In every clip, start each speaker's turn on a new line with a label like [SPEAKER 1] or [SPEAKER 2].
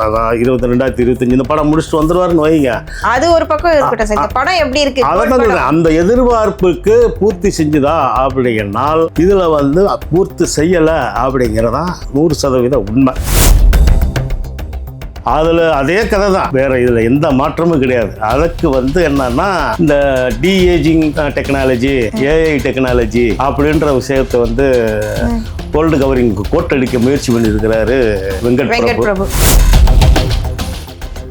[SPEAKER 1] அதான் 2025 இந்த படம் முடிச்சுட்டு வந்துருவாருன்னு வைங்க.
[SPEAKER 2] அது ஒரு பக்கம் இருக்கட்டும் சார். இந்த படம் எப்படி இருக்கு?
[SPEAKER 1] அதான் அந்த எதிர்பார்ப்புக்கு பூர்த்தி செஞ்சுதா அப்படிங்கிறனால் இதுல பூர்த்தி செய்யல அப்படிங்கிறதா 100% உண்மை. அதில் அதே கதை தான், வேற இதில் எந்த மாற்றமும் கிடையாது. அதுக்கு என்னன்னா இந்த டிஏஜிங் டெக்னாலஜி, ஏஐ டெக்னாலஜி அப்படின்ற விஷயத்தை கோல்டு கவரிங் கோட்டடிக்க முயற்சி பண்ணியிருக்கிறாரு வெங்கட் பிரபு.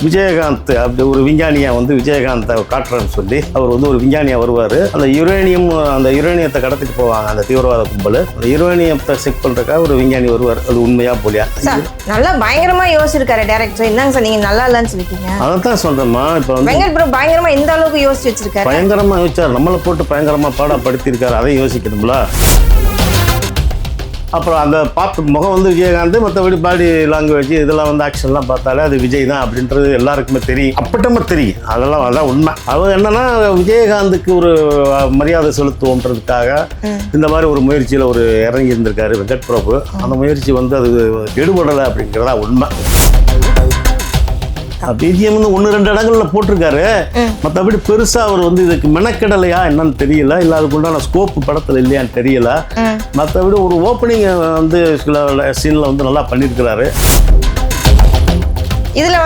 [SPEAKER 1] விஜயகாந்த் அப்படி ஒரு விஞ்ஞானியா விஜயகாந்தை காட்டுறன்னு சொல்லி அவர் ஒரு விஞ்ஞானியா வருவார். அந்த யுரேனியத்தை கடத்திட்டு போவாங்க அந்த தீவிரவாத கும்பல். அந்த யுரேனியத்தை செக் பண்ணுறதுக்காக ஒரு விஞ்ஞானி வருவார். அது உண்மையா போலியா?
[SPEAKER 2] நல்லா பயங்கரமா யோசிச்சிருக்காரு டைரக்டர். என்னங்க சார் நீங்க நல்லா இல்லைன்னு சொல்லிட்டீங்க?
[SPEAKER 1] அதான் சொல்றேம்மா. இப்போ
[SPEAKER 2] வெங்கட் பிரபு பயங்கரமா இந்த அளவுக்கு யோசிச்சு வச்சிருக்காரு.
[SPEAKER 1] பயங்கரமா யோசிச்சார், நம்மளை போட்டு பயங்கரமா பாடப்படுத்தியிருக்காரு. அதை யோசிக்கணும்ல. அப்புறம் அந்த முகம் விஜயகாந்த், மற்றபடி பாடி லாங்குவேஜ் இதெல்லாம் ஆக்ஷன்லாம் பார்த்தாலே அது விஜய் தான் அப்படின்றது எல்லாருக்குமே தெரியும், அப்பட்டமா தெரியும். அதான் உண்மை. அது என்னன்னா விஜயகாந்துக்கு ஒரு மரியாதை செலுத்துவோன்றதுக்காக இந்த மாதிரி ஒரு முயற்சியில் இறங்கி இருந்திருக்காரு வெங்கட் பிரபு. அந்த முயற்சி அது எடுபடலை அப்படிங்கிறதா உண்மை. பிஜிஎம் 1-2 இடங்கள்ல போட்டிருக்காரு. மற்றபடி பெருசா அவர் இதுக்கு மெனக்கெடலையா என்னன்னு தெரியல, இல்ல அதுக்குண்டான ஸ்கோப் படத்துல இல்லையான்னு தெரியல. மற்றபடி ஒரு ஓப்பனிங் சில சீன்ல நல்லா பண்ணியிருக்கிறாரு.
[SPEAKER 2] இதுல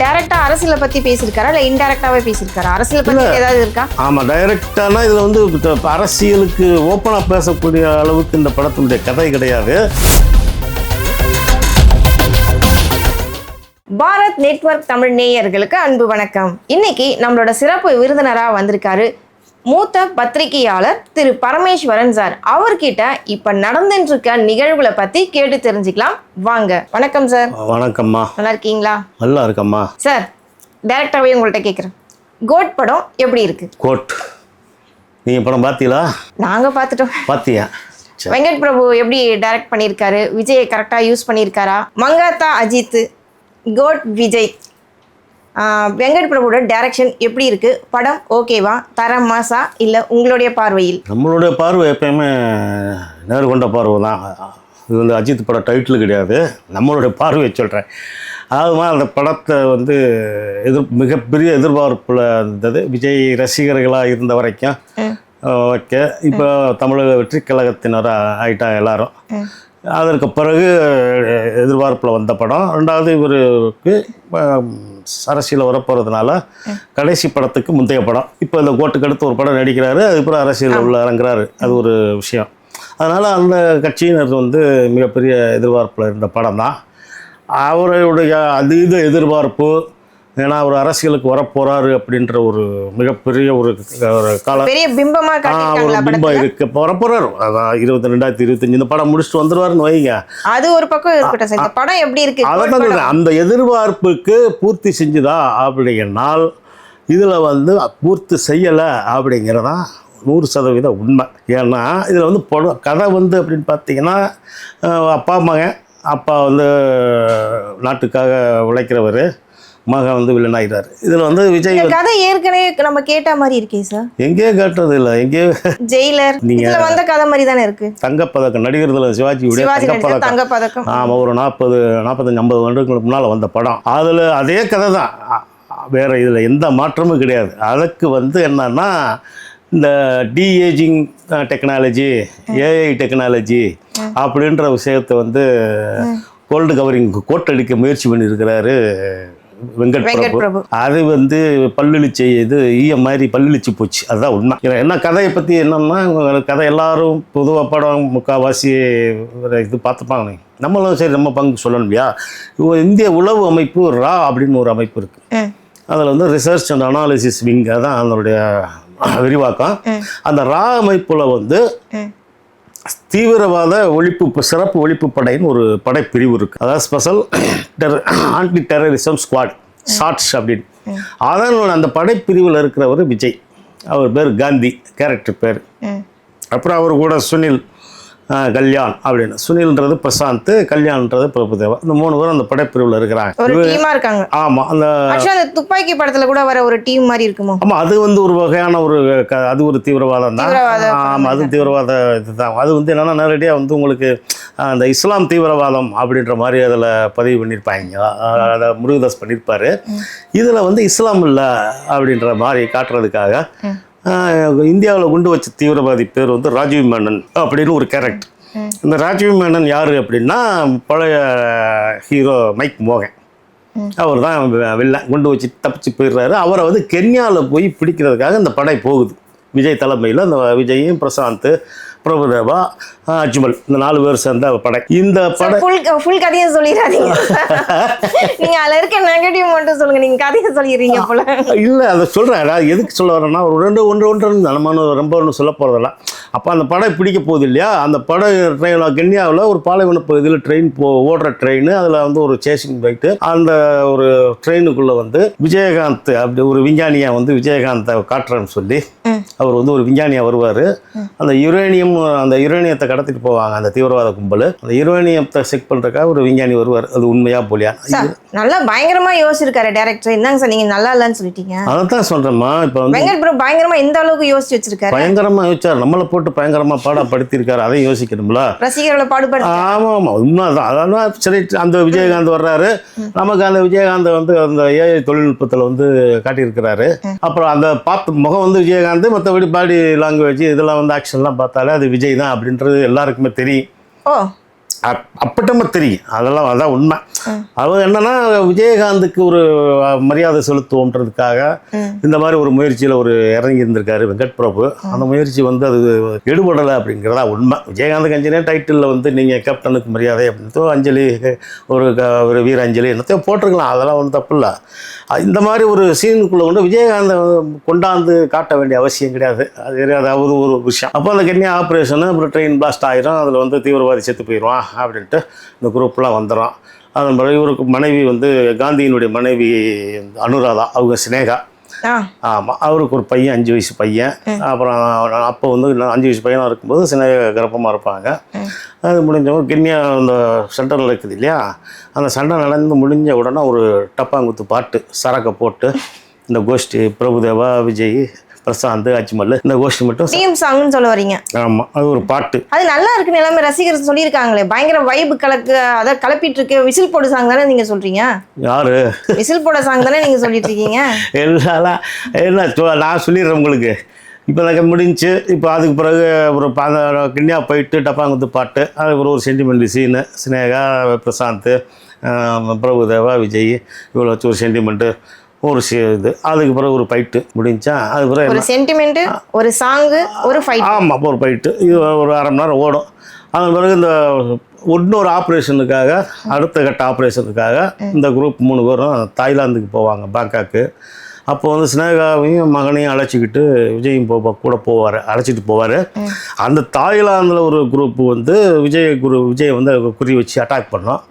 [SPEAKER 2] டைரக்டா அரசியலை பத்தி பேசியிருக்காரா இல்ல இன்டைரக்டாவே பேசியிருக்காரா? அரசியலை பத்தி ஏதாவது இருக்கா?
[SPEAKER 1] ஆமா, டைரக்டானா இதுல அரசியலுக்கு ஓப்பனா பேசக்கூடிய அளவுக்கு இந்த படத்தினுடைய கதை கிடையாது.
[SPEAKER 2] பாரத் நெட்வொர்க் தமிழ் நேயர்களுக்கு அன்பு வணக்கம். இன்னைக்கு நம்மளோட சிறப்பு விருந்தினராக வந்திருக்காரு மூத்த பத்திரிகையாளர் திரு பரமேஸ்வரன் சார். அவர்கிட்ட இப்ப நடந்துட்டு இருக்க நிகழ்வுகளை பத்தி கேட்டு தெரிஞ்சுக்கலாம் வாங்க. வணக்கம் சார்.
[SPEAKER 1] வணக்கம்மா.
[SPEAKER 2] நல்லா இருக்கீங்களா?
[SPEAKER 1] நல்லா இருக்கம்மா.
[SPEAKER 2] சார் டைரக்டாவே உங்கள்கிட்ட கேட்குறேன், கோட் படம் எப்படி இருக்கு?
[SPEAKER 1] கோட் நீங்க படம் பார்த்தீங்களா?
[SPEAKER 2] நாங்க பார்த்துட்டோம்.
[SPEAKER 1] பார்த்தியா?
[SPEAKER 2] வெங்கட் பிரபு எப்படி டைரக்ட் பண்ணியிருக்காரு? விஜய் கரெக்டா யூஸ் பண்ணியிருக்காரா? மங்காத்தா அஜித், கோட் விஜய், வெங்கட் பிரபுவோட டைரக்ஷன் எப்படி இருக்கு? படம் ஓகேவா, தரம் மாசா, இல்லை உங்களுடைய பார்வையில்?
[SPEAKER 1] நம்மளுடைய பார்வை எப்பயுமே நேர்கொண்ட பார்வை தான். இது அஜித் படம் டைட்டில் கிடையாது, நம்மளுடைய பார்வையை சொல்கிறேன். அதாவது அந்த படத்தை மிகப்பெரிய எதிர்பார்ப்பில் இருந்தது. விஜய் ரசிகர்களாக இருந்த வரைக்கும் ஓகே. இப்போ தமிழக வெற்றி கழகத்தினராக ஆகிட்டாங்க எல்லாரும். அதற்கு பிறகு எதிர்பார்ப்பில் வந்த படம். ரெண்டாவது இவருக்கு அரசியல் வரப்போகிறதுனால கடைசி படத்துக்கு முந்தைய படம். இப்போ இந்த கோட்டுக்கு அடுத்து ஒரு படம் நடிக்கிறாரு, அதுக்கப்புறம் அரசியல் உள்ள இறங்குறாரு. அது ஒரு விஷயம். அதனால் அந்த கட்சியினர் மிகப்பெரிய எதிர்பார்ப்பில் இருந்த படம் தான். அவருடைய அதீத எதிர்பார்ப்பு, ஏன்னா அவர் அரசியலுக்கு வரப்போறாரு அப்படின்ற ஒரு மிகப்பெரிய ஒரு காலம்
[SPEAKER 2] பிம்பம்
[SPEAKER 1] இருக்கு. இப்போ வரப்போறாரு. அதான் 2025 இந்த படம் முடிச்சுட்டு வந்துருவாருன்னு வைங்க.
[SPEAKER 2] அது ஒரு பக்கம் இருக்கட்டும் சார். இந்த படம் எப்படி இருக்கு?
[SPEAKER 1] அதான் அந்த எதிர்பார்ப்புக்கு பூர்த்தி செஞ்சுதா அப்படிங்கிறனால் இதுல பூர்த்தி செய்யல அப்படிங்கிறதா 100% உண்மை. ஏன்னா இதுல கதை அப்படின்னு பார்த்தீங்கன்னா அப்பா மகன், அப்பா நாட்டுக்காக உழைக்கிறவர், மகன் வில்லன் ஆகிறாரு. இதுல விஜய்
[SPEAKER 2] கதை ஏற்கனவே நம்ம கேட்ட மாதிரி இருக்கே சார்.
[SPEAKER 1] எங்கேயோ கேட்டது இல்லை, எங்கேயோ ஜெயிலர் நீங்க வந்த
[SPEAKER 2] கதை மாதிரி தானே இருக்கு.
[SPEAKER 1] தங்கப்பதக்கம் நடிகர்ல சிவாஜியுடைய தங்கப்பதக்கம். ஆமா, ஒரு 40-45-50 வருடங்களுக்கு முன்னால வந்த படம். அதுல அதே கதை தான், வேற இதுல எந்த மாற்றமும் கிடையாது. அதுக்கு என்னன்னா இந்த டிஏஜிங் டெக்னாலஜி, ஏஐ டெக்னாலஜி அப்படின்ற விஷயத்தை கோல்டு கவரிங் கோட்டடிக்க முயற்சி பண்ணியிருக்கிறாரு வெங்கட் பிரபு. அது பல்லிழிச்சு மாதிரி பல்லிழிச்சு போச்சு. அதுதான் உண்மை. என்ன கதையை பற்றி என்னன்னா, கதை எல்லாரும் பொதுவாக படம் முக்கால்வாசி இது பார்த்துப்பாங்க. நம்மளும் சரி நம்ம பங்கு சொல்லணும் இல்லையா? இந்திய உளவு அமைப்பு ரா அப்படின்னு ஒரு அமைப்பு இருக்கு. அதில் ரிசர்ச் அண்ட் அனாலிசிஸ் விங், அதான் அதனுடைய விரிவாக்கம். அந்த ரா அமைப்பில் தீவிரவாத ஒழிப்பு சிறப்பு ஒழிப்பு படைன்னு ஒரு படைப்பிரிவு இருக்குது. அதாவது special anti terrorism squad, shorts அப்படின்னு. அதனால் அந்த படைப்பிரிவில் இருக்கிறவர் விஜய். அவர் பேர் காந்தி, கேரக்டர் பேர். அப்புறம் அவர் கூட சுனில், கல்யாண் அப்படின்னு. சுனில்ன்றது பிரசாந்த், கல்யாண்ன்றது பிரபுதேவா. இந்த 3 பேரும் அந்த படைப்பிரிவில் இருக்கிறாங்க. ஆமா, அந்த
[SPEAKER 2] துப்பாக்கி படத்துல கூட வர ஒரு டீம் மாதிரி இருக்குமோ?
[SPEAKER 1] ஆமா, அது ஒரு வகையான அது ஒரு தீவிரவாதம் தான். ஆமா, அது தீவிரவாத இதுதான். அது என்னன்னா நேரடியாக உங்களுக்கு அந்த இஸ்லாம் தீவிரவாதம் அப்படின்ற மாதிரி அதில் பதிவு பண்ணியிருப்பாங்க. அதை முருகதாஸ் பண்ணியிருப்பார். இதில் வந்து இஸ்லாம் இல்லை அப்படின்ற மாதிரி காட்டுறதுக்காக இந்தியாவில் குண்டு வச்ச தீவிரவாதி பேர் வந்து ராஜீவ் மேனன் அப்படின்னு ஒரு கேரக்டர். இந்த ராஜீவ் மேனன் யார் அப்படின்னா பழைய ஹீரோ மைக் மோகன். அவர் தான் வில்லன், குண்டு வச்சு தப்பிச்சு போயிடுறாரு. அவரை வந்து கென்யாவில் போய் பிடிக்கிறதுக்காக இந்த படை போகுது. விஜய் தலைமையில் அந்த விஜயும், பிரசாந்த், பிரபுதேவா, அஜ்மல், இந்த 4 பேர் சேர்ந்த படை. இந்த படை
[SPEAKER 2] ஃபுல் கதையை சொல்லிடாதீங்க. நீங்க அதில் இருக்க நெகட்டிவ் மட்டும் சொல்லுங்க. நீங்க கதையை சொல்லிடுறீங்க போல.
[SPEAKER 1] இல்லை, அதை சொல்கிறேன். அதாவது எதுக்கு சொல்ல வரேன்னா, ஒரு ஒன்று நம்ம ரொம்ப ஒன்று சொல்ல போகிறதில்ல. அப்போ அந்த படை பிடிக்க போகுது இல்லையா, அந்த படை ட்ரெயின் கென்யாவில் ஒரு பாலைவன பகுதியில் ட்ரெயின் ஓடுற ட்ரெயின். அதில் வந்து ஒரு சேசிங் போயிட்டு அந்த ஒரு ட்ரெயினுக்குள்ளே வந்து விஜயகாந்த் அப்படி ஒரு விஞ்ஞானியாக வந்து விஜயகாந்தை காட்டுறேன்னு சொல்லி அவர் வந்து ஒரு விஞ்ஞானியாக வருவார். அந்த யுரேனியத்தை கடத்திட்டு போவாங்க அந்த தீவிரவாத கும்பல். அந்த யுரேனியத்தை செக் பண்ணுறதுக்காக ஒரு விஞ்ஞானி வருவார். அது உண்மையா போலியா?
[SPEAKER 2] நல்லா பயங்கரமா யோசிச்சிருக்காரு டேரக்டர். என்னங்க சார் நீங்க நல்லா இல்லைன்னு சொல்லிட்டீங்க? அதான்
[SPEAKER 1] சொல்றேம்மா. இப்போ வந்து
[SPEAKER 2] வெங்கட் ப்ரோ பயங்கரமா எந்த அளவுக்கு யோசிச்சு வச்சிருக்காரு?
[SPEAKER 1] பயங்கரமா யோசிச்சார். நம்மளை போட்டு பயங்கரமா பாடப்படுத்திருக்காரு. அதையும் யோசிக்கணும்ல.
[SPEAKER 2] ரசிகர்களை பாடுபடுத்த.
[SPEAKER 1] ஆமா உண்மைதான். அதான் சரி. அந்த விஜயகாந்த் வர்றாரு. நமக்கு அந்த விஜயகாந்த் வந்து அந்த ஏஐ தொழில்நுட்பத்தில் வந்து காட்டியிருக்கிறாரு. அப்புறம் அந்த பார்த்து முகம் வந்து விஜயகாந்த், மற்றபடி பாடி லாங்குவேஜ் இதெல்லாம் வந்து ஆக்ஷன்லாம் பார்த்தாலே அது விஜய் தான் அப்படின்றது எல்லாருக்குமே தெரியும். அப்பட்டமா தெரியும். அதெல்லாம் அதான் உண்மை. அவர் என்னன்னா விஜயகாந்துக்கு ஒரு மரியாதை செலுத்துவோன்றதுக்காக இந்த மாதிரி ஒரு முயற்சியில் ஒரு இறங்கி இருந்திருக்காரு வெங்கட் பிரபு. அந்த முயற்சி வந்து அது எடுபடலை அப்படிங்கிறதா உண்மை. விஜயகாந்த் அஞ்சலியே டைட்டிலில் வந்து நீங்கள் கேப்டனுக்கு மரியாதை அப்படின்ட்டு அஞ்சலி ஒரு வீர அஞ்சலி என்னத்தையும் போட்டிருக்கலாம். அதெல்லாம் ஒன்றும் தப்பு இல்லை. இந்த மாதிரி ஒரு சீனுக்குள்ளே கொண்டு விஜயகாந்தை கொண்டாந்து காட்ட வேண்டிய அவசியம் கிடையாது. அது அதாவது ஒரு விஷயம். அப்போ அந்த கென்யா ஆப்ரேஷனு அப்புறம் ட்ரெயின் பிளாஸ்ட் ஆகிரும். அதில் வந்து தீவிரவாதி செத்து போயிடுவான் அப்படின்ட்டு இந்த குரூப்லாம் வந்துடும். அதன் பிறகு இவருக்கு மனைவி வந்து காந்தியினுடைய மனைவி அனுராதா, அவங்க சினேகா. ஆமாம், அவருக்கு ஒரு பையன் 5 வயசு பையன். அப்புறம் அப்போ வந்து 5 வயசு பையனாக இருக்கும்போது சினேகா கர்ப்பமாக இருப்பாங்க. அது முடிஞ்சவங்க கென்யா அந்த சென்டரில் இருக்குது இல்லையா, அந்த சண்டை நடந்து முடிஞ்ச உடனே ஒரு டப்பாங்குத்து பாட்டு சரக்கை போட்டு இந்த கோஷ்டி பிரபுதேவா, விஜய், பிரசாந்த், அஜ்மல் இந்த கோஷ்டி மட்டும்
[SPEAKER 2] டீம் சாங்னு சொல்ல வரீங்க?
[SPEAKER 1] ஆமா, அது ஒரு பாட்டு.
[SPEAKER 2] அது நல்லா இருக்குன்னு எல்லாமே ரசிகர் சொல்லியிருக்காங்களே. பயங்கர வைப் அதை கலப்பிட்டு இருக்கு. விசில் போட சாங் தானே நீங்க சொல்றீங்க? யாரு விசில் போட சாங் தானே நீங்க சொல்லிட்டு இருக்கீங்க? எல்லாம்
[SPEAKER 1] என்ன நான் சொல்லிடுறேன் உங்களுக்கு. இப்போ எனக்கு முடிஞ்சு. இப்போ அதுக்கு பிறகு ஒரு கென்யா போயிட்டு டப்பாங்குத்து பாட்டு, அதுக்கப்புறம் ஒரு சென்டிமெண்ட் சீனு, சினேகா, பிரசாந்த், பிரபுதேவா, விஜய் இவ்வளோ வச்சு ஒரு சென்டிமெண்ட்டு, ஒரு இது. அதுக்கு பிறகு ஒரு ஃபைட்டு முடிஞ்சா. அதுக்கு பிறகு
[SPEAKER 2] ஒரு சென்டிமெண்ட்டு, ஒரு சாங்கு, ஒரு ஃபைட்.
[SPEAKER 1] ஆமாம், ஒரு ஃபைட்டு. இது ஒரு 1/2 மணி நேரம் ஓடும். அதன் பிறகு இந்த இன்னொரு ஆப்ரேஷனுக்காக, அடுத்த கட்ட ஆப்ரேஷனுக்காக இந்த குரூப் 3 பேரும் தாய்லாந்துக்கு போவாங்க, பேங்காக்கு. அப்போ வந்து சினேகாவையும் மகனையும் அழைச்சிக்கிட்டு விஜயும் கூட போவார், அழைச்சிட்டு போவார். அந்த தாய்லாந்தில் ஒரு குரூப்பு வந்து விஜய் வந்து குறி வச்சு அட்டாக் பண்ணோம்.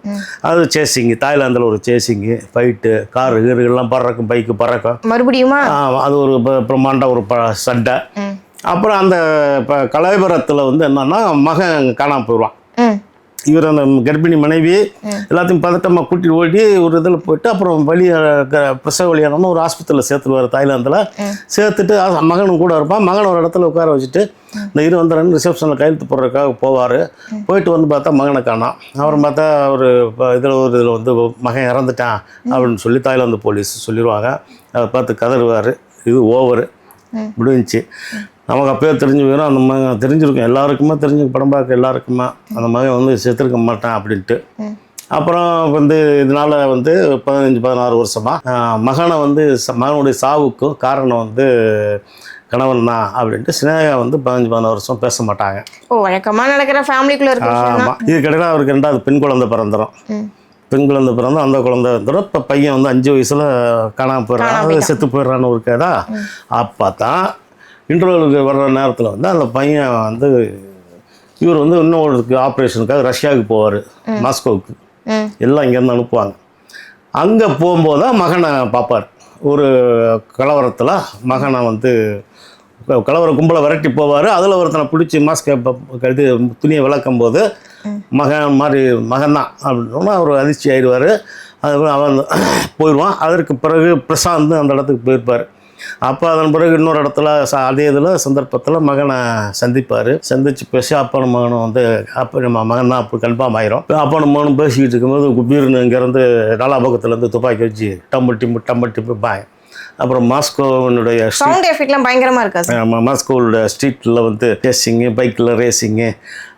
[SPEAKER 1] அது சேசிங்கு, தாய்லாந்தில் ஒரு சேசிங்கு, ஃபைட்டு, காரு கீருகள்லாம் பறக்கும், பைக்கு பறக்கும் மறுபடியுமா. அது ஒரு பிரம்மாண்ட ஒரு சண்டை. அப்புறம் அந்த இப்போ கலைபுரத்தில் வந்து என்னன்னா மகன் காணாமல் போயிடுவான். இவர் அந்த கர்ப்பிணி மனைவி எல்லாத்தையும் பதட்டமாக கூட்டிட்டு ஓடி ஒரு இதில் போயிட்டு அப்புறம் பிரசவ வழியானோன்னு ஒரு ஆஸ்பத்திரியில் சேர்த்துருவார் தாய்லாந்தில். சேர்த்துட்டு மகனும் கூட இருப்பான். மகன் ஒரு இடத்துல உட்கார வச்சுட்டு இந்த வந்து 2 ரிசப்ஷனில் கையெழுத்து போடுறதுக்காக போவார். போயிட்டு வந்து பார்த்தா மகனை காணோம். அப்புறம் பார்த்தா ஒரு இதில் வந்து மகன் இறந்துட்டான் அப்படின்னு சொல்லி தாய்லாந்து போலீஸ் சொல்லிடுவாங்க. அதை பார்த்து கதறுவார். இது ஓவரு, முடிஞ்சிச்சு. நமக்கு அப்போயே தெரிஞ்சு போயிடும். அந்த மகன் தெரிஞ்சிருக்கும், எல்லாருக்குமே தெரிஞ்சு, படம் பார்க்க எல்லாருக்குமே அந்த மகன் வந்து செத்துருக்க மாட்டான் அப்படின்ட்டு. அப்புறம் வந்து இதனால் வந்து 15-16 வருஷமாக மகனை வந்து மகனுடைய சாவுக்கும் காரணம் வந்து கணவன் தான் அப்படின்ட்டு சினேகா வந்து 15-16 வருஷம் பேச மாட்டாங்க.
[SPEAKER 2] வழக்கமாக நடக்கிற ஃபேமிலிக்குள்ளே இருக்கு.
[SPEAKER 1] ஆமாம், இது கிடையாது. அவருக்கு 2வது பெண் குழந்தை பிறந்துடும். பெண் குழந்தை பிறந்தோம், அந்த குழந்தை வந்துடும். இப்போ பையன் வந்து 5 வயசில் காணாமல் போயிடுறான், செத்து போயிடுறான்னு ஒரு கதை. அப்போ தான் இன்டர்வலுக்கு வர்ற நேரத்தில் வந்து அந்த பையன் வந்து இவர் வந்து இன்னொரு ஆப்ரேஷனுக்காக ரஷ்யாவுக்கு போவார், மாஸ்கோவுக்கு. எல்லாம் இங்கேருந்து அனுப்புவாங்க. அங்கே போகும்போது தான் மகனை பார்ப்பார். ஒரு கலவரத்தில் மகனை வந்து கலவர கும்பலை விரட்டி போவார். அதில் ஒருத்தனை பிடிச்சி மாஸ்கை இது துணியை விளக்கும் போது மகன் தான் அப்படின்னா அவர் அதிர்ச்சி ஆயிடுவார். அதுக்கப்புறம் அவன் போயிடுவான். அதற்கு பிறகு பிரசாந்த் அந்த இடத்துக்கு போயிருப்பார். அப்போ அதன் பிறகு இன்னொரு இடத்துல அதே இதில் சந்தர்ப்பத்தில் மகனை சந்தித்து பேசி அப்பனும் மகனும் வந்து அப்போ நம்ம மகன் தான் அப்போ கன்ஃபார்ம் ஆயிரும். அப்பனும் மகனும் பேசிக்கிட்டு இருக்கும்போது குபீர்னு இங்கேருந்து நாலாபக்கத்துலேருந்து துப்பாக்கி வச்சு டம்பு டிப்பு பாய். அப்புறம் மாஸ்கோவினுடைய
[SPEAKER 2] சவுண்ட் எஃபெக்ட்லாம் பயங்கரமாக இருக்காது.
[SPEAKER 1] மாஸ்கோவோட ஸ்ட்ரீட்டில் வந்து ரேசிங்கு, பைக்கில் ரேசிங்கு,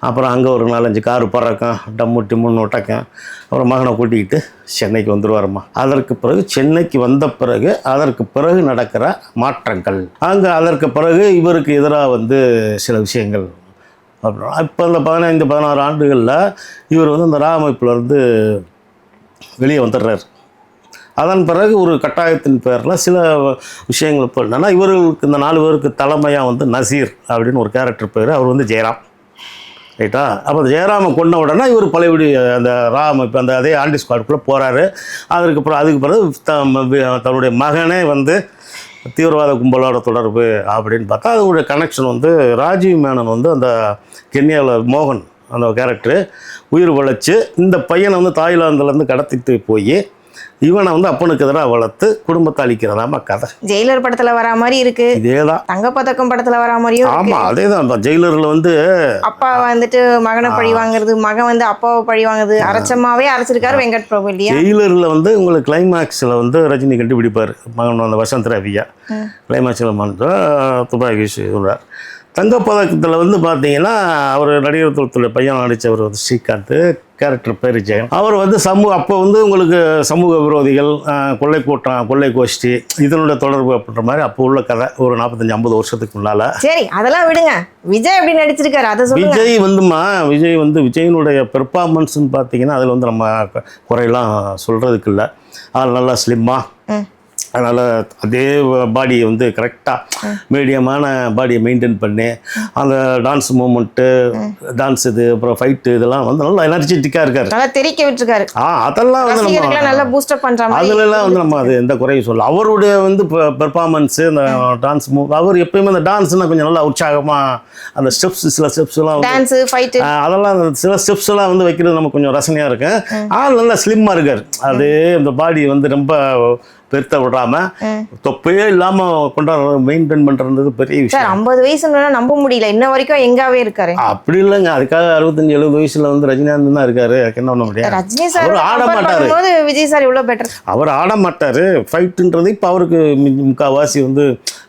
[SPEAKER 1] அப்புறம் அங்கே ஒரு 4-5 காரு பறக்கும், டம்மு டிம்முன்னு ஒட்டக்கம். அப்புறம் மகனை கூட்டிக்கிட்டு சென்னைக்கு வந்துடுவாரம்மா. அதற்கு பிறகு சென்னைக்கு வந்த பிறகு அதற்கு பிறகு நடக்கிற மாற்றங்கள், அங்கே அதற்கு பிறகு இவருக்கு எதிராக வந்து சில விஷயங்கள். அப்புறம் இப்போ இந்த 15-16 ஆண்டுகளில் இவர் வந்து இந்த அமைப்பிலேருந்து வெளியே வந்துடுறாரு. அதன் பிறகு ஒரு கட்டாயத்தின் பேரில் சில விஷயங்கள் இப்போ என்னென்னா, இவர்களுக்கு இந்த 4 பேருக்கு தலைமையாக வந்து நசீர் அப்படின்னு ஒரு கேரக்டர் பேர். அவர் வந்து ஜெயராம், ரைட்டா? அப்போ ஜெயராமை கொண்ட உடனே இவர் பழையபடி அந்த அமைப்பு அந்த அதே ஆண்டி ஸ்குவாடுக்குள்ளே போகிறாரு. அதுக்கு பிறகு தன்னுடைய மகனே வந்து தீவிரவாத கும்பலோட தொடர்பு அப்படின்னு பார்த்தா அதோடைய கனெக்ஷன் வந்து ராஜீவ் மேனன் வந்து அந்த கென்யாவில் மோகன் அந்த கேரக்டரு உயிர் வளைச்சு இந்த பையனை வந்து தாய்லாந்துலேருந்து கடத்திட்டு போய் இவனை வந்து அப்பனுக்கு எதிராக வளர்த்து குடும்பத்தை அழிக்கிறதாமா கதை.
[SPEAKER 2] ஜெயிலர் படத்துல வரா மாதிரி இருக்கு.
[SPEAKER 1] இதேதான்
[SPEAKER 2] தங்கப்பதக்கம் படத்துல வரா மாதிரியும்.
[SPEAKER 1] ஆமா, அதேதான். ஜெயிலர்ல வந்து
[SPEAKER 2] அப்பா வந்துட்டு மகனை பழி வாங்குறது, மகன் வந்து அப்பாவை பழி வாங்குறது, அரைச்சமாவே அரைச்சிருக்காரு வெங்கட் பிரபு இல்லையா?
[SPEAKER 1] ஜெயிலர்ல வந்து உங்களுக்கு கிளைமேக்ஸ்ல வந்து ரஜினி கண்டுபிடிப்பாரு மகன் அந்த வசந்த் ரவியா. கிளைமேக்ஸ்ல வந்து துப்பாக்கி சொல்றார். தங்கப்பதக்கத்தில் வந்து பார்த்தீங்கன்னா அவர் நடிகர் தொழில் பையன் நடித்தவர் வந்து ஸ்ரீகாந்த், கேரக்டர் பேர் ஜெயன். அவர் வந்து அப்போ வந்து உங்களுக்கு சமூக விரோதிகள், கொள்ளை கூட்டம், கொள்ளை கோஷ்டி இதனுடைய தொடர்பு அப்படின்ற மாதிரி அப்போ உள்ள கதை ஒரு 45-50 வருஷத்துக்கு முன்னால்.
[SPEAKER 2] சரி, அதெல்லாம் விடுங்க. விஜய் எப்படி நடிச்சிருக்காரு அதை சொல்லுங்க.
[SPEAKER 1] விஜய் வந்து விஜயனுடைய பெர்ஃபார்மன்ஸ்ன்னு பார்த்தீங்கன்னா அதில் வந்து நம்ம குறையெல்லாம் சொல்கிறதுக்கு இல்லை. அதில் நல்லா ஸ்லிம்மாக, அதனால் அதே பாடியை வந்து கரெக்டாக மீடியமான பாடியை மெயின்டைன் பண்ணி அந்த டான்ஸ் மூமெண்ட்டு, டான்ஸ் இது அப்புறம் ஃபைட்டு இதெல்லாம் வந்து நல்லா எனர்ஜெட்டிக்காக இருக்காரு,
[SPEAKER 2] நல்லா தெரிக்க விட்டுருக்காரு.
[SPEAKER 1] அதெல்லாம் வந்து நம்ம
[SPEAKER 2] நல்லா பூஸ்டப் பண்ணுறாங்க.
[SPEAKER 1] அதுலலாம் வந்து நம்ம அது எந்த குறையும் சொல்லலாம். அவருடைய வந்து பெர்ஃபார்மன்ஸு, இந்த டான்ஸ் அவர் எப்பயுமே அந்த டான்ஸ்னால் கொஞ்சம் நல்லா உற்சாகமாக அந்த சில ஸ்டெப்ஸ்லாம்
[SPEAKER 2] டான்ஸ் ஃபைட்டு
[SPEAKER 1] அதெல்லாம் சில ஸ்டெப்ஸ்லாம் வந்து வைக்கிறது நமக்கு கொஞ்சம் ரசனையாக இருக்கு. நல்லா ஸ்லிம்மாக இருக்கார். அது இந்த பாடி வந்து ரொம்ப பெருத்த விடாம தொப்பையே இல்லாம மெயின்டைன் பண்றது பெரிய விஷயம்.
[SPEAKER 2] 50 வயசுன்னா நம்ப முடியல, இன்ன வரைக்கும் எங்காவே இருக்காரு.
[SPEAKER 1] அப்படி இல்லைங்க, அதுக்காக 65-70 வயசுல வந்து ரஜினிகாந்த் தான் இருக்காரு. என்ன பண்ண முடியாது?
[SPEAKER 2] ரஜினி சார்
[SPEAKER 1] அவர் ஆட மாட்டாரு,
[SPEAKER 2] விஜய் சார் இவ்வளவு பெட்டர்.
[SPEAKER 1] அவர் ஆட மாட்டாரு. ஃபைட்டுன்றது இப்போ அவருக்கு முக்கால்வாசி வந்து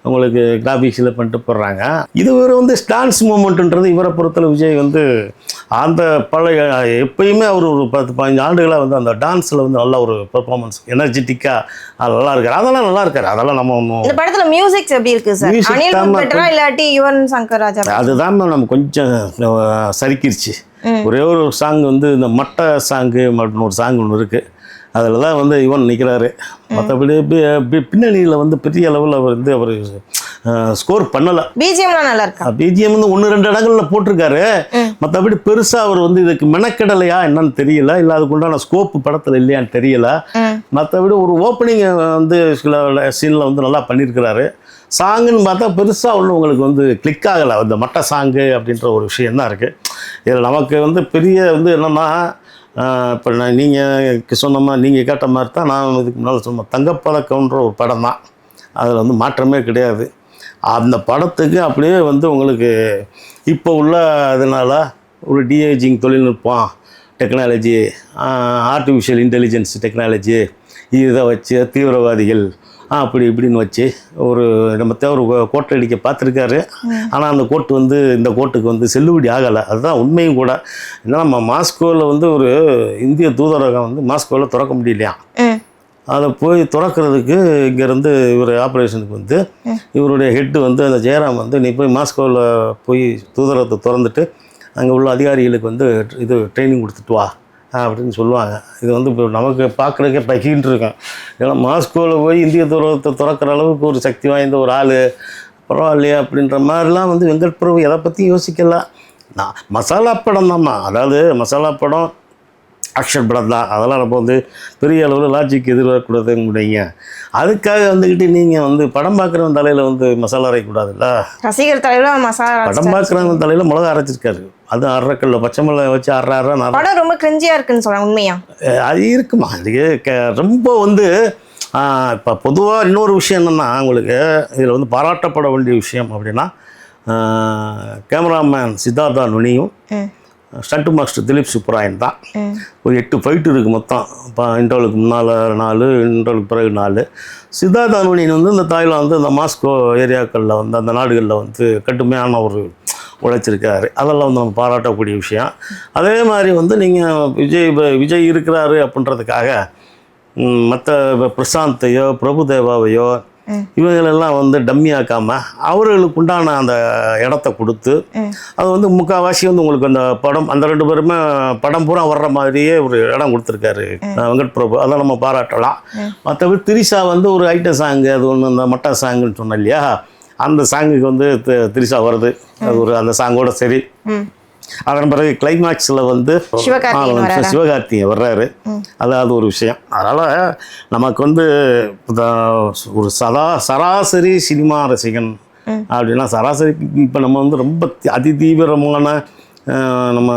[SPEAKER 1] உங்களுக்கு கிராபிக்ஸில் பண்ணிட்டு போடுறாங்க. இது ஒரு வந்து டான்ஸ் மூமெண்ட்ன்றது இவரை பொறுத்தல விஜய் வந்து அந்த பழைய எப்பயுமே அவர் ஒரு 10-15 ஆண்டுகளாக வந்து அந்த டான்ஸில் வந்து நல்ல ஒரு பெர்ஃபார்மன்ஸ் எனர்ஜெட்டிக்காக நல்லா இருக்காரு. அதெல்லாம் நல்லா இருக்காரு. அதெல்லாம் நம்ம ஒன்றும்
[SPEAKER 2] இந்த படத்துல மியூசிக்ஸ் எப்படி இருக்கு சார்? அனிருத் பெட்டரா இல்லாட்டி யுவன் சங்கர் ராஜா?
[SPEAKER 1] அதுதான் நம்ம கொஞ்சம் சறுக்கிருச்சு. ஒரே ஒரு சாங் வந்து இந்த மட்டை சாங்கு அப்படின்னு ஒரு சாங் ஒன்று இருக்குது. அதில் தான் வந்து இவன் நிற்கிறாரு. மற்றபடி பின்னணியில் வந்து பெரிய அளவில் அவர் வந்து அவர் ஸ்கோர் பண்ணலை.
[SPEAKER 2] பிஜிஎம்லாம் நல்லா இருக்கு.
[SPEAKER 1] பிஜிஎம் வந்து 1-2 இடங்கள்ல போட்டிருக்காரு. மற்றபடி பெருசாக அவர் வந்து இதுக்கு மெனக்கெடலையா என்னன்னு தெரியல, இல்லை அதுக்குண்டான ஸ்கோப்பு படத்தில் இல்லையான்னு தெரியல. மற்றபடி ஒரு ஓப்பனிங் வந்து சில சீனில் வந்து நல்லா பண்ணியிருக்கிறாரு. சாங்குன்னு பார்த்தா பெருசாக ஒன்றும் உங்களுக்கு வந்து கிளிக் ஆகலை. அந்த மட்டை சாங்கு அப்படின்ற ஒரு விஷயம் தான் இருக்குது. இதில் நமக்கு வந்து பெரிய வந்து என்னென்னா, இப்போ நீங்கள் சொன்ன மாதிரி நீங்கள் கேட்ட மாதிரி தான் நான் இதுக்கு முன்னால் சொன்னேன். தங்கப்பதக்கம்ன்ற ஒரு படம் தான், அதில் வந்து மாற்றமே கிடையாது. அந்த படத்துக்கு அப்படியே வந்து உங்களுக்கு இப்போ உள்ள இதனால் ஒரு டிஏஜிங் தொழில்நுட்பம், டெக்னாலஜி, ஆர்டிஃபிஷியல் இன்டெலிஜென்ஸ் டெக்னாலஜி இதை வச்சு தீவிரவாதிகள் அப்படி இப்படின்னு வச்சு ஒரு நம்ம ஒரு கோட்டை அடிக்க பார்த்துருக்காரு. ஆனால் அந்த கோட்டு வந்து இந்த கோட்டுக்கு வந்து செல்லுபடி ஆகலை. அதுதான் உண்மையும் கூட. ஏன்னா நம்ம மாஸ்கோவில் வந்து ஒரு இந்திய தூதரகம் வந்து மாஸ்கோவில் திறக்க முடியலையா, அதை போய் திறக்கிறதுக்கு இங்கேருந்து இவர் ஆப்ரேஷனுக்கு வந்து இவருடைய ஹெட்டு வந்து அந்த ஜெயராம் வந்து நீ போய் மாஸ்கோவில் போய் தூதரகத்தை திறந்துட்டு அங்கே உள்ள அதிகாரிகளுக்கு வந்து இது ட்ரைனிங் கொடுத்துட்டு வா அப்படின்னு சொல்லுவாங்க. இது வந்து இப்போ நமக்கு பார்க்குறதுக்கே பகின்னு இருக்கேன். ஏன்னா மாஸ்கோவில் போய் இந்திய தூதரகத்தை திறக்கிற அளவுக்கு ஒரு சக்தி வாய்ந்த ஒரு ஆள் பரவாயில்லையா அப்படின்ற மாதிரிலாம் வந்து வெங்கட் பிரபு எதை பற்றியும் யோசிக்கலாம். நான் மசாலா படம் தான்மா, அதாவது மசாலா படம் ஆக்ஷன் படம் தான். அதெல்லாம் நம்ம வந்து பெரிய அளவில் லாஜிக் எதிர்பார்க்கக்கூடாதுங்க முடியுங்க. அதுக்காக வந்துக்கிட்டு நீங்கள் வந்து படம் பார்க்குறவன் தலையில் வந்து மசாலா அரைக்கக்கூடாதுல்ல.
[SPEAKER 2] ரசிகர் தலையில் மசாலா,
[SPEAKER 1] படம் பார்க்குறவன் தலையில் மிளகா அரைச்சிருக்காரு. அது அரைக்கல்ல பச்சை மிளகா வச்சு அரை
[SPEAKER 2] படம் ரொம்ப கிரிஞ்சியாக இருக்குன்னு சொல்கிறேன். உண்மையா
[SPEAKER 1] அது இருக்குமா? அது ரொம்ப வந்து இப்போ பொதுவாக இன்னொரு விஷயம் என்னென்னா உங்களுக்கு இதில் வந்து பாராட்டப்பட வேண்டிய விஷயம் அப்படின்னா கேமராமேன் சித்தார்த்தா நுனியும் ஸ்டண்ட் மாஸ்டர் திலீப் சுப்ராயன் தான். ஒரு 8 ஃபைட்டு இருக்குது மொத்தம். இப்போ இன்டர்வலுக்கு முன்னால் 4, இன்டர்வலுக்கு பிறகு 4. சித்தார்த்தா நுனியின் வந்து இந்த தாய்லாந்து, இந்த மாஸ்கோ ஏரியாக்களில் வந்து அந்த நாடுகளில் வந்து கடுமையான ஒரு உழைச்சிருக்காரு. அதெல்லாம் வந்து நம்ம பாராட்டக்கூடிய விஷயம். அதே மாதிரி வந்து நீங்கள் விஜய் இருக்கிறாரு அப்படின்றதுக்காக மற்ற பிரசாந்தையோ பிரபுதேவாவையோ இவங்களெல்லாம் வந்து டம்மி ஆக்காமல் அவர்களுக்கு உண்டான அந்த இடத்த கொடுத்து அது வந்து முக்கால்வாசி வந்து உங்களுக்கு அந்த படம் அந்த 2 பேருமே படம் பூரா வர்ற மாதிரியே ஒரு இடம் கொடுத்துருக்காரு வெங்கட் பிரபு. அதை நம்ம பாராட்டலாம். மற்றபடி திரிஷா வந்து ஒரு ஐட்டம் சாங்கு, அது ஒன்று அந்த மட்டா சாங்குன்னு சொன்னேன் இல்லையா, அந்த சாங்குக்கு வந்து திரிஷா வருது. அது ஒரு அந்த சாங்கோட சரி. அதன் பிறகு கிளைமேக்ஸில் வந்து சிவகார்த்திகேயன் வர்றாரு. அது ஒரு விஷயம். அதனால் நமக்கு வந்து ஒரு சராசரி சினிமா ரசிகன் அப்படின்னா சராசரி இப்போ நம்ம வந்து ரொம்ப அதிதீவிரமான நம்ம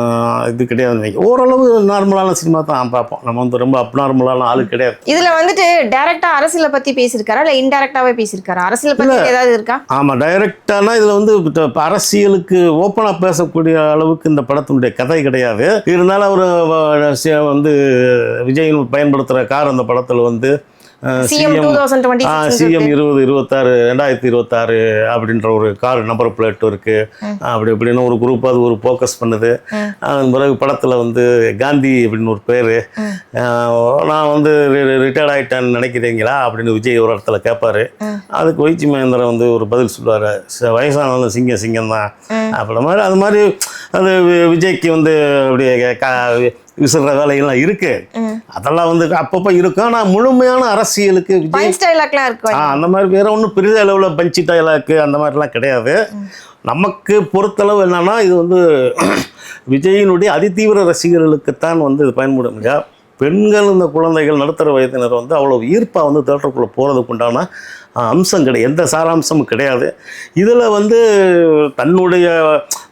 [SPEAKER 1] இது கிடையாது. ஓரளவு நார்மலான சினிமா தான் பார்ப்போம். நம்ம வந்து ரொம்ப அப்நார்மலான ஆளு கிடையாது.
[SPEAKER 2] இதுல வந்துட்டு டைரக்டா அரசியலை பத்தி பேசியிருக்காரா இல்ல இன்டைரக்டாவே பேசியிருக்காரா? அரசியலை பத்தி ஏதாவது இருக்கா?
[SPEAKER 1] ஆமா, டைரக்டானா இதுல வந்து அரசியலுக்கு ஓப்பனா பேசக்கூடிய அளவுக்கு இந்த படத்தினுடைய கதை கிடையாது. இருந்தாலும் அவர் வந்து விஜய் பயன்படுத்துற கார் அந்த படத்துல வந்து சிஎம் 2026 அப்படின்ற ஒரு கார் நம்பர் பிளேட் இருக்கு. அப்படி இப்படின்னு ஒரு குரூப் அது ஒரு ஃபோக்கஸ் பண்ணுது. அதன் பிறகு படத்தில் வந்து காந்தி அப்படின்னு ஒரு பேர், நான் வந்து ரிட்டையர்ட் ஆகிட்டேன்னு நினைக்கிறீங்களா அப்படின்னு விஜய் ஒரு இடத்துல கேட்பாரு. அதுக்கு வைச்சி மகேந்திரன் வந்து ஒரு பதில் சொல்லுவார், வயசானாலும் சிங்கம் தான் அப்படி மாதிரி. அது மாதிரி அது விஜய்க்கு வந்து அப்படியே விசுற வேலைகள்லாம் இருக்கு. அதெல்லாம் வந்து அப்பப்போ இருக்கும். ஆனால் முழுமையான அரசியலுக்கு அந்த மாதிரி வேற ஒன்றும் பெரிய அளவில் பஞ்சி டைலாக்கு அந்த மாதிரிலாம் கிடையாது. நமக்கு பொறுத்தளவு என்னன்னா இது வந்து விஜயினுடைய அதிதீவிர ரசிகர்களுக்குத்தான் வந்து இது பயன்படும் இல்லையா. பெண்கள், இந்த குழந்தைகள், நடுத்தர வயதினர் வந்து அவ்வளோ ஈர்ப்பாக வந்து தேட்டருக்குள்ளே போகிறதுக்கு உண்டான அம்சம் கிடையாது, எந்த சாராம்சமும் கிடையாது. இதில் வந்து தன்னுடைய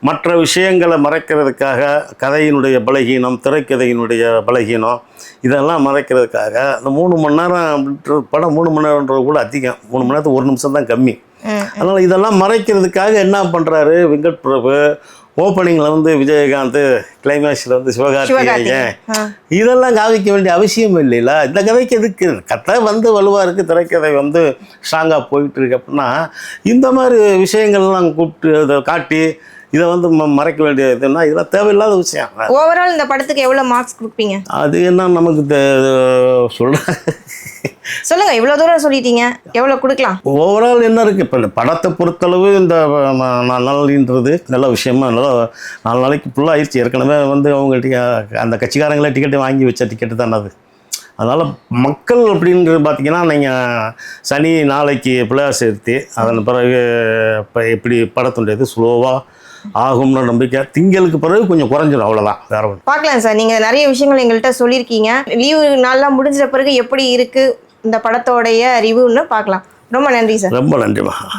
[SPEAKER 1] மற்ற விஷயங்களை மறைக்கிறதுக்காக கதையினுடைய பலகீனம், திரைக்கதையினுடைய பலகீனம் இதெல்லாம் மறைக்கிறதுக்காக அந்த 3 மணி நேரம் படம் 3 மணி நேரம்ன்றது கூட அதிகம். 3 மணி நேரத்துக்கு 1 நிமிஷம் தான் கம்மி. அதனால் இதெல்லாம் மறைக்கிறதுக்காக என்ன பண்ணுறாரு வெங்கட் பிரபு, ஓப்பனிங்கில் வந்து விஜயகாந்த், கிளைமேக்ஸில் வந்து சிவகார்த்திகேயன், இதெல்லாம் காமிக்க வேண்டிய அவசியம் இல்லைல்ல. இந்த கதைக்கு எதுக்கு? கதை வந்து வலுவாக இருக்குது, திரைக்கதை வந்து ஸ்ட்ராங்காக போயிட்டு இருக்கு அப்படின்னா இந்த மாதிரி விஷயங்கள்லாம் கூப்பிட்டு அதை காட்டி இதை வந்து மறைக்க வேண்டியதுன்னா இதெல்லாம் தேவையில்லாத விஷயம்.
[SPEAKER 2] ஓவரால் இந்த படத்துக்கு எவ்வளோ மார்க்ஸ் கொடுப்பீங்க? அது
[SPEAKER 1] என்ன நமக்கு
[SPEAKER 2] சொல்லுங்க, இவ்வளோ தூரம் சொல்லிட்டீங்க, எவ்வளோ கொடுக்கலாம்?
[SPEAKER 1] ஓவரால் என்ன இருக்குது இப்போ படத்தை பொறுத்தளவு இந்த 4 நாள்ன்றது நல்ல விஷயமா. நல்லா 4 நாளைக்கு ஃபுல்லாக ஆயிடுச்சு. ஏற்கனவே வந்து அவங்க அந்த கட்சிக்காரங்களே டிக்கெட்டு வாங்கி வச்ச டிக்கெட்டு தானே அது. அதனால் மக்கள் அப்படின்றது பார்த்திங்கன்னா நீங்கள் சனி நாளைக்கு பிள்ளையார் சேர்த்து அதன் பிறகு இப்போ எப்படி படத்துடையது ஸ்லோவாக ஆகும்னு நம்பிக்கை. திங்களுக்கு பிறகு கொஞ்சம் குறைஞ்சிடும், அவ்வளோதான். வேற ஒன்று
[SPEAKER 2] பார்க்கலாம் சார். நீங்கள் நிறைய விஷயங்கள் எங்கள்கிட்ட சொல்லியிருக்கீங்க. லீவு நாள்லாம் முடிஞ்ச பிறகு எப்படி இருக்குது இந்த படத்தோடைய ரிவ்யூன்னு பார்க்கலாம். ரொம்ப நன்றி சார்.
[SPEAKER 1] ரொம்ப நன்றிமா.